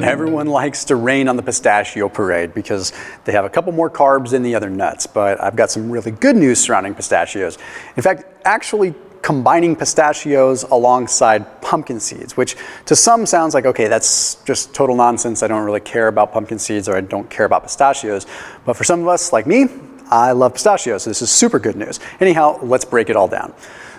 Everyone likes to rain on the pistachio parade because they have a couple more carbs than the other nuts, but I've got some really good news surrounding pistachios. In fact, actually combining pistachios alongside pumpkin seeds, which to some sounds like, okay, that's just total nonsense. I don't really care about pumpkin seeds, or I don't care about pistachios. But for some of us, like me, I love pistachios, so this is super good news. Anyhow, let's break it all down.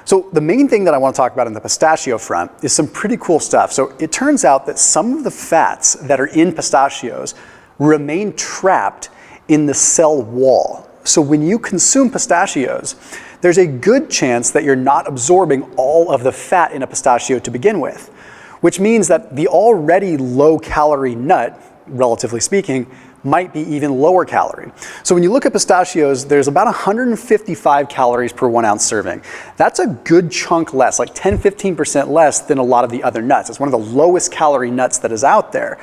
So the main thing that I want to talk about in the pistachio front is some pretty cool stuff. So it turns out that some of the fats that are in pistachios remain trapped in the cell wall. So when you consume pistachios, there's a good chance that you're not absorbing all of the fat in a pistachio to begin with, which means that the already low-calorie nut, relatively speaking, might be even lower calorie. So when you look at pistachios, there's about 155 calories per 1 ounce serving. That's a good chunk less, like 10-15% less than a lot of the other nuts. It's one of the lowest calorie nuts that is out there.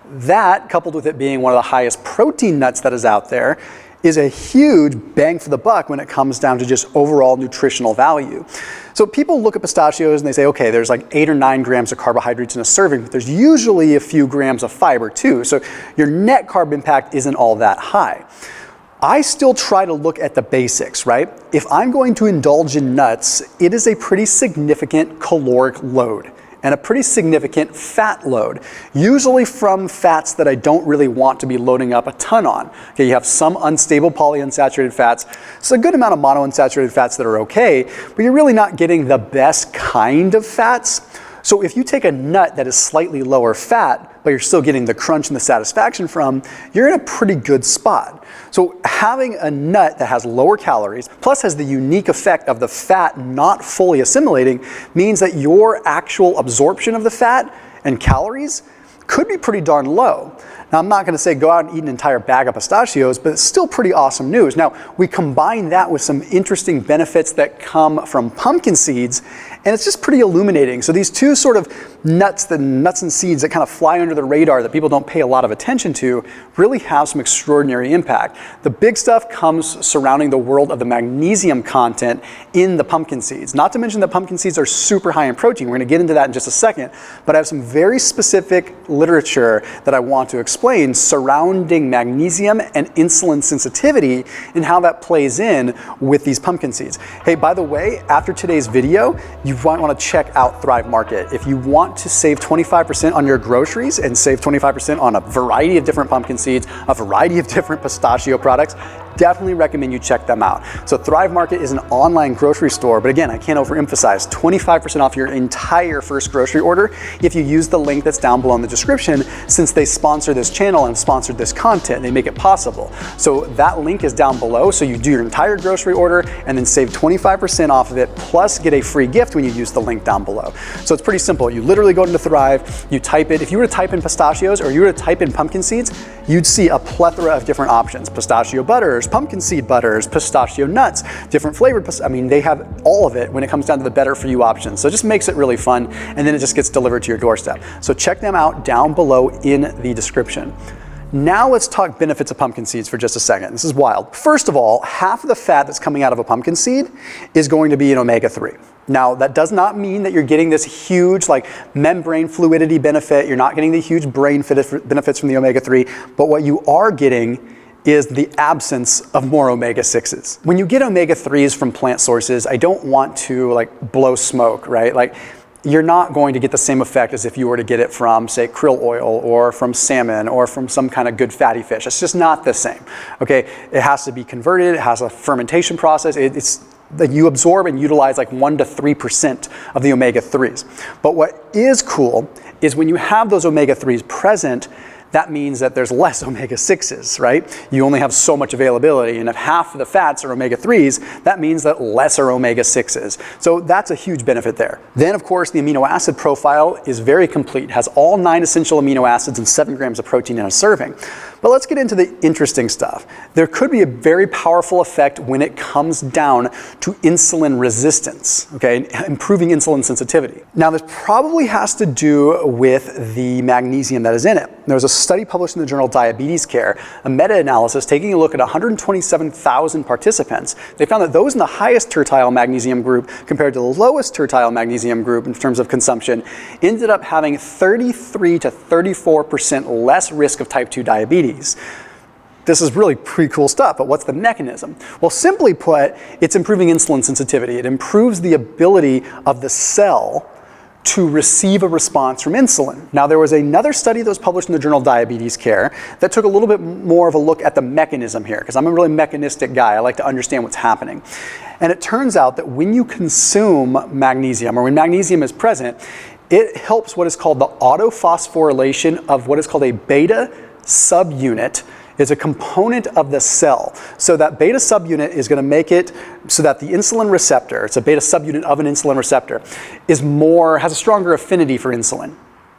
That, coupled with it being one of the highest protein nuts that is out there, is a huge bang for the buck when it comes down to just overall nutritional value. So people look at pistachios and they say, okay, there's like 8 or 9 grams of carbohydrates in a serving, but there's usually a few grams of fiber too. So your net carb impact isn't all that high. I still try to look at the basics, right? If I'm going to indulge in nuts, it is a pretty significant caloric load and a pretty significant fat load, usually from fats that I don't really want to be loading up a ton on. Okay, you have some unstable polyunsaturated fats, so a good amount of monounsaturated fats that are okay, but you're really not getting the best kind of fats. So if you take a nut that is slightly lower fat, but you're still getting the crunch and the satisfaction from, you're in a pretty good spot. So having a nut that has lower calories, plus has the unique effect of the fat not fully assimilating, means that your actual absorption of the fat and calories could be pretty darn low. Now, I'm not going to say go out and eat an entire bag of pistachios, but it's still pretty awesome news. Now, we combine that with some interesting benefits that come from pumpkin seeds, and it's just pretty illuminating. So these two sort of nuts and seeds that kind of fly under the radar that people don't pay a lot of attention to really have some extraordinary impact. The big stuff comes surrounding the world of the magnesium content in the pumpkin seeds. Not to mention that pumpkin seeds are super high in protein. We're going to get into that in just a second, but I have some very specific literature that I want to explain surrounding magnesium and insulin sensitivity and how that plays in with these pumpkin seeds. Hey, by the way, after today's video, you might want to check out Thrive Market. If you want to save 25% on your groceries and save 25% on a variety of different pumpkin seeds, a variety of different pistachio products, definitely recommend you check them out. So Thrive Market is an online grocery store, but again, I can't overemphasize, 25% off your entire first grocery order if you use the link that's down below in the description, since they sponsor this channel and sponsored this content, they make it possible. So that link is down below, so you do your entire grocery order and then save 25% off of it, plus get a free gift when you use the link down below. So it's pretty simple. You literally go into Thrive, you type it. If you were to type in pistachios or you were to type in pumpkin seeds, you'd see a plethora of different options. Pistachio butters, pumpkin seed butters, pistachio nuts, different flavored, I mean, they have all of it when it comes down to the better for you options. So it just makes it really fun, and then it just gets delivered to your doorstep. So check them out down below in the description. Now let's talk benefits of pumpkin seeds for just a second. This is wild. First of all, half of the fat that's coming out of a pumpkin seed is going to be an omega-3. Now, that does not mean that you're getting this huge like membrane fluidity benefit. You're not getting the huge brain benefits from the omega-3, but what you are getting is the absence of more omega-6s. When you get omega-3s from plant sources, I don't want to like blow smoke, right? Like, you're not going to get the same effect as if you were to get it from, say, krill oil or from salmon or from some kind of good fatty fish. It's just not the same, okay? It has to be converted, it has a fermentation process. It's that you absorb and utilize like 1 to 3% of the omega-3s. But what is cool is when you have those omega-3s present, that means that there's less omega-6s, right? You only have so much availability, and if half of the fats are omega-3s, that means that less are omega-6s. So that's a huge benefit there. Then, of course, the amino acid profile is very complete. It has all 9 essential amino acids and 7 grams of protein in a serving. But let's get into the interesting stuff. There could be a very powerful effect when it comes down to insulin resistance, okay, improving insulin sensitivity. Now, this probably has to do with the magnesium that is in it. There was a study published in the journal Diabetes Care, a meta-analysis taking a look at 127,000 participants. They found that those in the highest tertile magnesium group compared to the lowest tertile magnesium group in terms of consumption ended up having 33 to 34% less risk of type 2 diabetes. This is really pretty cool stuff, but what's the mechanism? Well, simply put, it's improving insulin sensitivity. It improves the ability of the cell to receive a response from insulin. Now, there was another study that was published in the journal Diabetes Care that took a little bit more of a look at the mechanism here, because I'm a really mechanistic guy. I like to understand what's happening. And it turns out that when you consume magnesium, or when magnesium is present, it helps what is called the autophosphorylation of what is called a beta subunit. It's a component of the cell. So that beta subunit is going to make it so that the insulin receptor, it's a beta subunit of an insulin receptor, has a stronger affinity for insulin.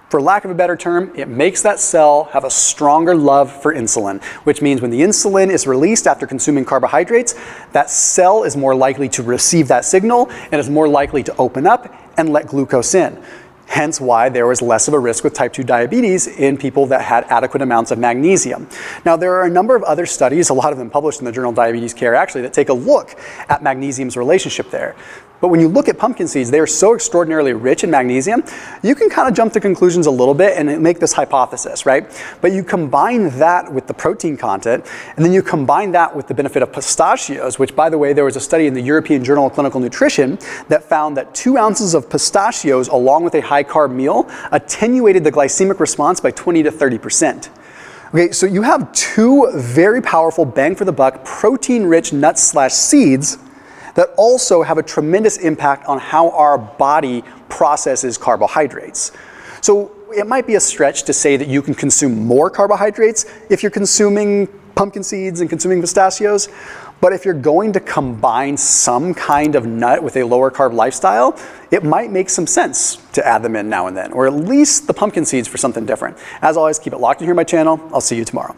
For lack of a better term, it makes that cell have a stronger love for insulin, which means when the insulin is released after consuming carbohydrates, that cell is more likely to receive that signal and is more likely to open up and let glucose in. Hence why there was less of a risk with type 2 diabetes in people that had adequate amounts of magnesium. Now, there are a number of other studies, a lot of them published in the journal Diabetes Care actually, that take a look at magnesium's relationship there. But when you look at pumpkin seeds, they are so extraordinarily rich in magnesium, you can kind of jump to conclusions a little bit and make this hypothesis, right? But you combine that with the protein content, and then you combine that with the benefit of pistachios, which, by the way, there was a study in the European Journal of Clinical Nutrition that found that 2 ounces of pistachios along with a high-carb meal attenuated the glycemic response by 20 to 30%. Okay, so you have 2 very powerful bang-for-the-buck protein-rich nuts/seeds that also have a tremendous impact on how our body processes carbohydrates. So it might be a stretch to say that you can consume more carbohydrates if you're consuming pumpkin seeds and consuming pistachios, but if you're going to combine some kind of nut with a lower carb lifestyle, it might make some sense to add them in now and then, or at least the pumpkin seeds for something different. As always, keep it locked in here on my channel. I'll see you tomorrow.